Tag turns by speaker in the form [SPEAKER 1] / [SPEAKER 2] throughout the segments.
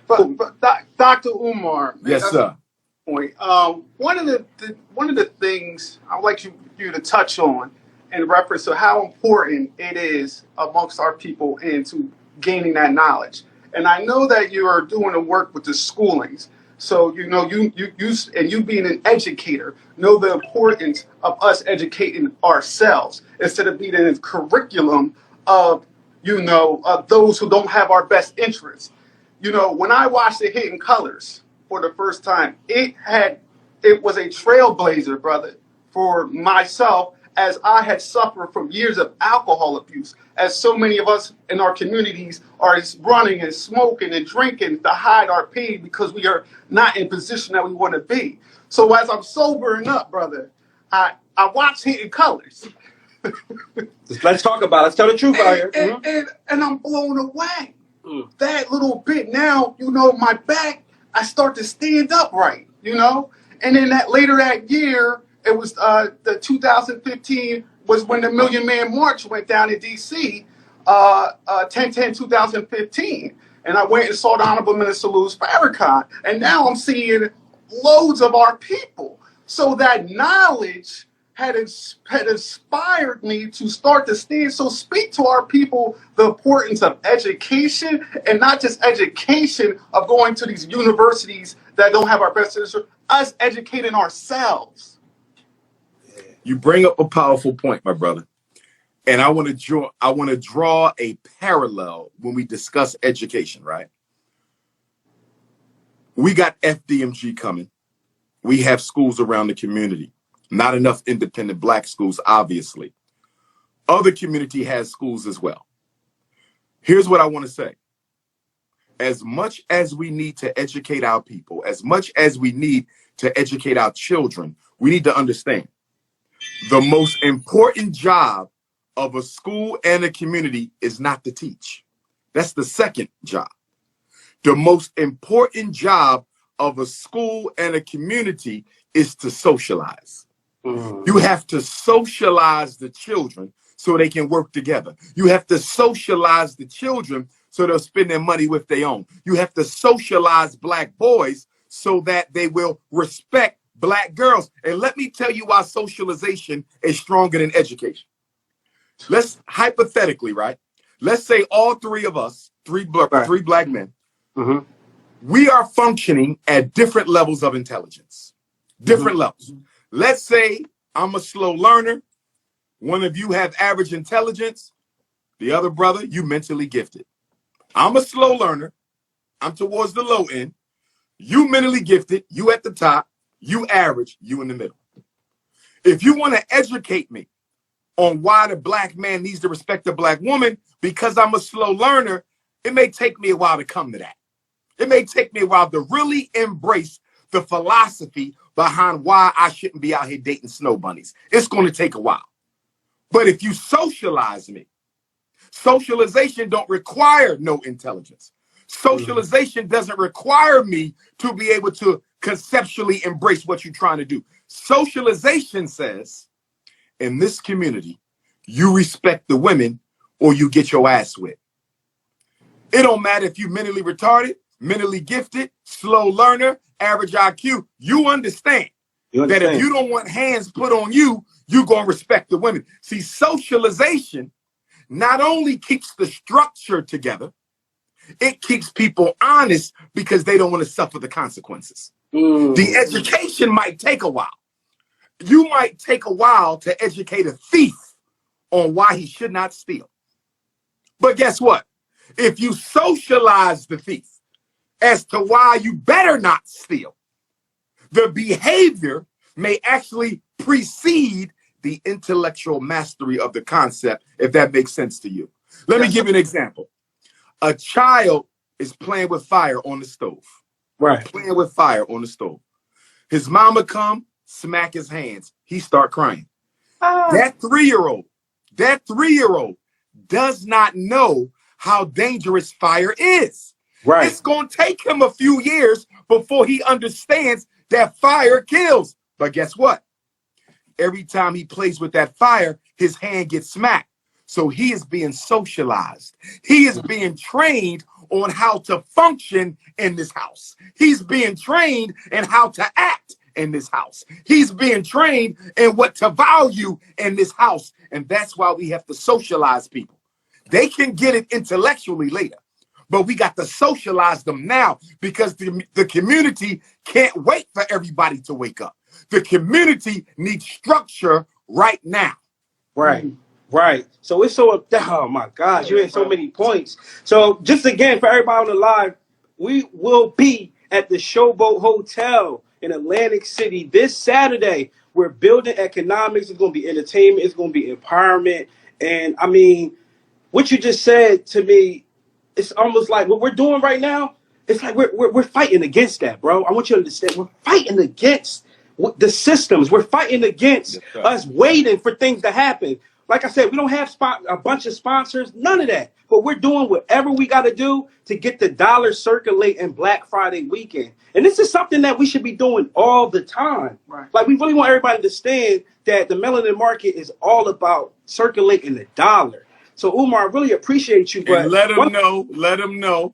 [SPEAKER 1] Dr. Umar, man,
[SPEAKER 2] yes, sir.
[SPEAKER 1] Point. One of the things I'd like you to touch on in reference to how important it is amongst our people into gaining that knowledge. And I know that you are doing the work with the schoolings. So you know you being an educator know the importance of us educating ourselves instead of being in a curriculum of those who don't have our best interests. You know, when I watched the Hidden Colors for the first time, it was a trailblazer, brother, for myself, as I had suffered from years of alcohol abuse, as so many of us in our communities are running and smoking and drinking to hide our pain because we are not in position that we want to be. So as I'm sobering up, brother, I watch Hidden Colors.
[SPEAKER 3] Let's talk about it. Let's tell the truth out here.
[SPEAKER 1] And I'm blown away. That little bit, now, my back, I start to stand up right, And then later that year, it was the 2015 was when the Million Man March went down in D.C., 10/10/2015. And I went and saw the Honorable Minister Louis Farrakhan. And now I'm seeing loads of our people. So that knowledge had inspired me to start to stand. So speak to our people the importance of education, and not just education of going to these universities that don't have our best interest, us educating ourselves.
[SPEAKER 2] You bring up a powerful point, my brother. And I want to draw a parallel when we discuss education, right? We got FDMG coming. We have schools around the community. Not enough independent Black schools, obviously. Other community has schools as well. Here's what I want to say. As much as we need to educate our people, as much as we need to educate our children, we need to understand the most important job of a school and a community is not to teach. That's the second job. The most important job of a school and a community is to socialize. You have to socialize the children so they can work together. You have to socialize the children so they'll spend their money with their own. You have to socialize Black boys so that they will respect Black girls. And let me tell you why socialization is stronger than education. Let's hypothetically, right? Let's say all three of us, three Black men, we are functioning at different levels of intelligence, different levels. Let's say I'm a slow learner. One of you have average intelligence. The other brother, you mentally gifted. I'm a slow learner. I'm towards the low end. You mentally gifted. You at the top. You average. You in the middle. If you want to educate me on why the Black man needs to respect the Black woman because I'm a slow learner, it may take me a while to come to that. It may take me a while to really embrace the philosophy behind why I shouldn't be out here dating snow bunnies. It's going to take a while. But if you socialize me, socialization don't require no intelligence. Socialization doesn't require me to be able to conceptually embrace what you're trying to do. Socialization says, in this community, you respect the women or you get your ass whipped. It don't matter if you're mentally retarded, mentally gifted, slow learner, average IQ. You understand that if you don't want hands put on you, you're going to respect the women. See, socialization not only keeps the structure together, it keeps people honest because they don't want to suffer the consequences. The education might take a while. You might take a while to educate a thief on why he should not steal. But guess what? If you socialize the thief as to why you better not steal, the behavior may actually precede the intellectual mastery of the concept, if that makes sense to you. Let me give you an example. A child is playing with fire on the stove. Right. Playing with fire on the stove. His mama come, smack his hands. He start crying. That three-year-old does not know how dangerous fire is. Right. It's going to take him a few years before he understands that fire kills. But guess what? Every time he plays with that fire, his hand gets smacked. So he is being socialized. He is being trained on how to function in this house. He's being trained in how to act in this house. He's being trained in what to value in this house. And that's why we have to socialize people. They can get it intellectually later, but we got to socialize them now, because the community can't wait for everybody to wake up. The community needs structure right now.
[SPEAKER 3] Right. Right. So it's so, oh my gosh, you had so many points. So just again, for everybody on the live, we will be at the Showboat Hotel in Atlantic City this Saturday. We're building economics. It's going to be entertainment. It's going to be empowerment. And I mean, what you just said to me, it's almost like what we're doing right now. It's like we're fighting against that, bro. I want you to understand. We're fighting against the systems. We're fighting against us waiting for things to happen. Like I said, we don't have a bunch of sponsors, none of that. But we're doing whatever we got to do to get the dollar circulating Black Friday weekend. And this is something that we should be doing all the time.
[SPEAKER 1] Right.
[SPEAKER 3] Like, we really want everybody to understand that the melanin market is all about circulating the dollar. So, Umar, I really appreciate you. But
[SPEAKER 2] and let them know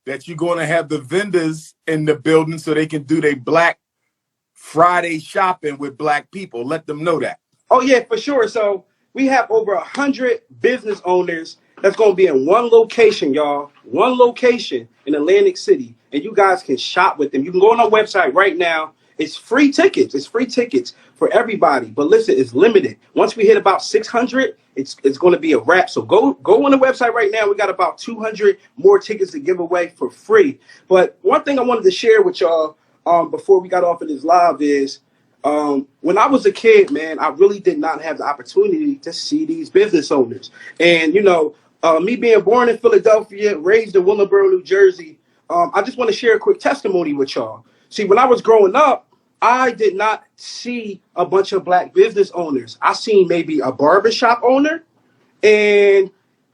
[SPEAKER 2] that you're going to have the vendors in the building so they can do their Black Friday shopping with Black people. Let them know that.
[SPEAKER 3] Oh, yeah, for sure. So we have over 100 business owners that's going to be in one location, y'all. One location in Atlantic City. And you guys can shop with them. You can go on our website right now. It's free tickets. It's free tickets for everybody. But listen, it's limited. Once we hit about 600, it's going to be a wrap. So go on the website right now. We got about 200 more tickets to give away for free. But one thing I wanted to share with y'all before we got off of this live is, when I was a kid, man, I really did not have the opportunity to see these business owners. And, you know, me being born in Philadelphia, raised in Willingboro, New Jersey, I just want to share a quick testimony with y'all. See, when I was growing up, I did not see a bunch of Black business owners. I seen maybe a barbershop owner, and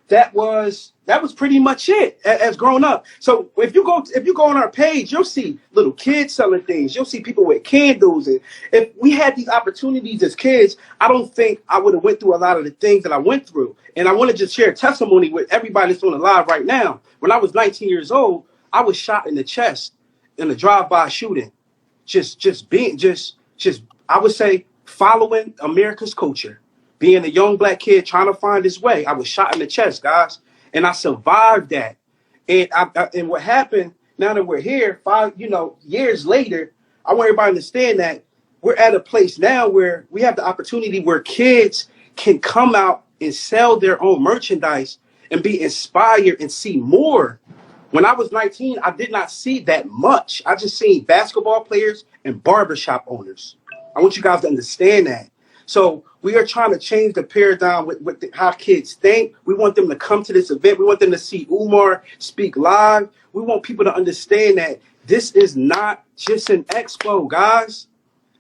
[SPEAKER 3] that was pretty much it as growing up. So if you go on our page, you'll see little kids selling things. You'll see people with candles. And if we had these opportunities as kids, I don't think I would have went through a lot of the things that I went through. And I want to just share a testimony with everybody that's on the live right now. When I was 19 years old, I was shot in the chest in a drive-by shooting. Just I would say following America's culture. Being a young Black kid trying to find his way, I was shot in the chest, guys, and I survived that. And and what happened now that we're here, 5 years later, I want everybody to understand that we're at a place now where we have the opportunity where kids can come out and sell their own merchandise and be inspired and see more. When I was 19, I did not see that much. I just seen basketball players and barbershop owners. I want you guys to understand that. So we are trying to change the paradigm with how kids think. We want them to come to this event. We want them to see Umar speak live. We want people to understand that this is not just an expo, guys.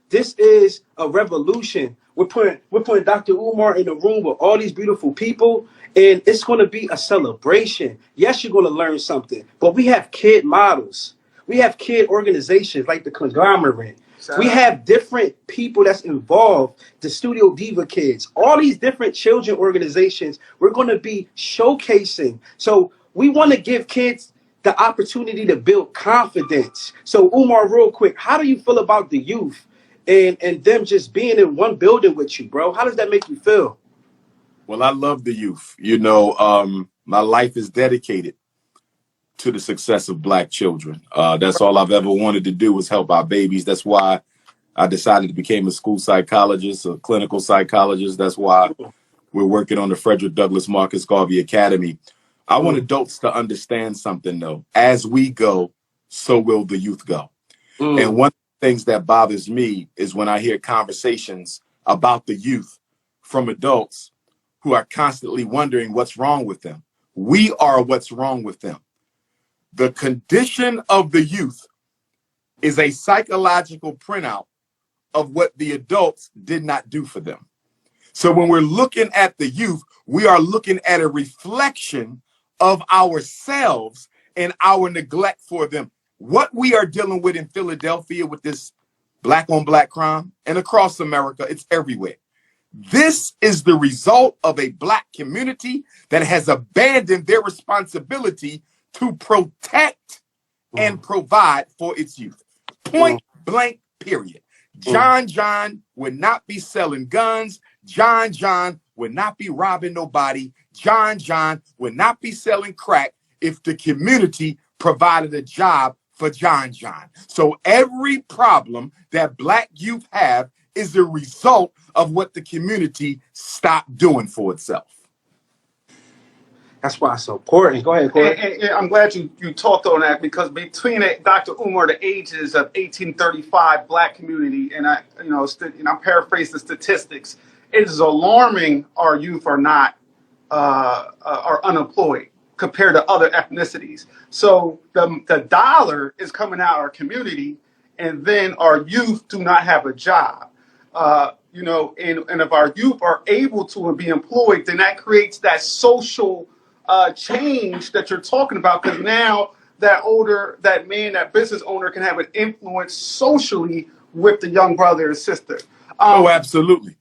[SPEAKER 3] This is a revolution. We're putting Dr. Umar in the room with all these beautiful people, and it's going to be a celebration. Yes, you're going to learn something, but we have kid models. We have kid organizations like the Conglomerate. We have different people that's involved, the Studio Diva Kids, all these different children organizations we're going to be showcasing. So we want to give kids the opportunity to build confidence. So Umar, real quick, how do you feel about the youth and them just being in one building with you, bro? How does that make you feel?
[SPEAKER 2] Well, I love the youth. You know, my life is dedicated to the success of Black children. That's all I've ever wanted to do was help our babies. That's why I decided to become a school psychologist, a clinical psychologist. That's why we're working on the Frederick Douglass Marcus Garvey Academy. I want adults to understand something, though. As we go, so will the youth go. And one of the things that bothers me is when I hear conversations about the youth from adults who are constantly wondering what's wrong with them. We are what's wrong with them. The condition of the youth is a psychological printout of what the adults did not do for them. So when we're looking at the youth, we are looking at a reflection of ourselves and our neglect for them. What we are dealing with in Philadelphia with this Black on Black crime and across America, it's everywhere. This is the result of a Black community that has abandoned their responsibility to protect and provide for its youth. Point blank, period. John would not be selling guns. John would not be robbing nobody. John would not be selling crack if the community provided a job for John. So every problem that Black youth have is the result of what the community stopped doing for itself.
[SPEAKER 3] That's why it's so important. Go ahead, Corey.
[SPEAKER 1] And I'm glad you talked on that, because between Dr. Umar, the ages of 1835 Black community, and I'm paraphrasing the statistics, it is alarming our youth are not are unemployed compared to other ethnicities. So the dollar is coming out of our community, and then our youth do not have a job. And if our youth are able to be employed, then that creates that social change that you're talking about, because now that business owner can have an influence socially with the young brother and sister.
[SPEAKER 2] Oh, absolutely.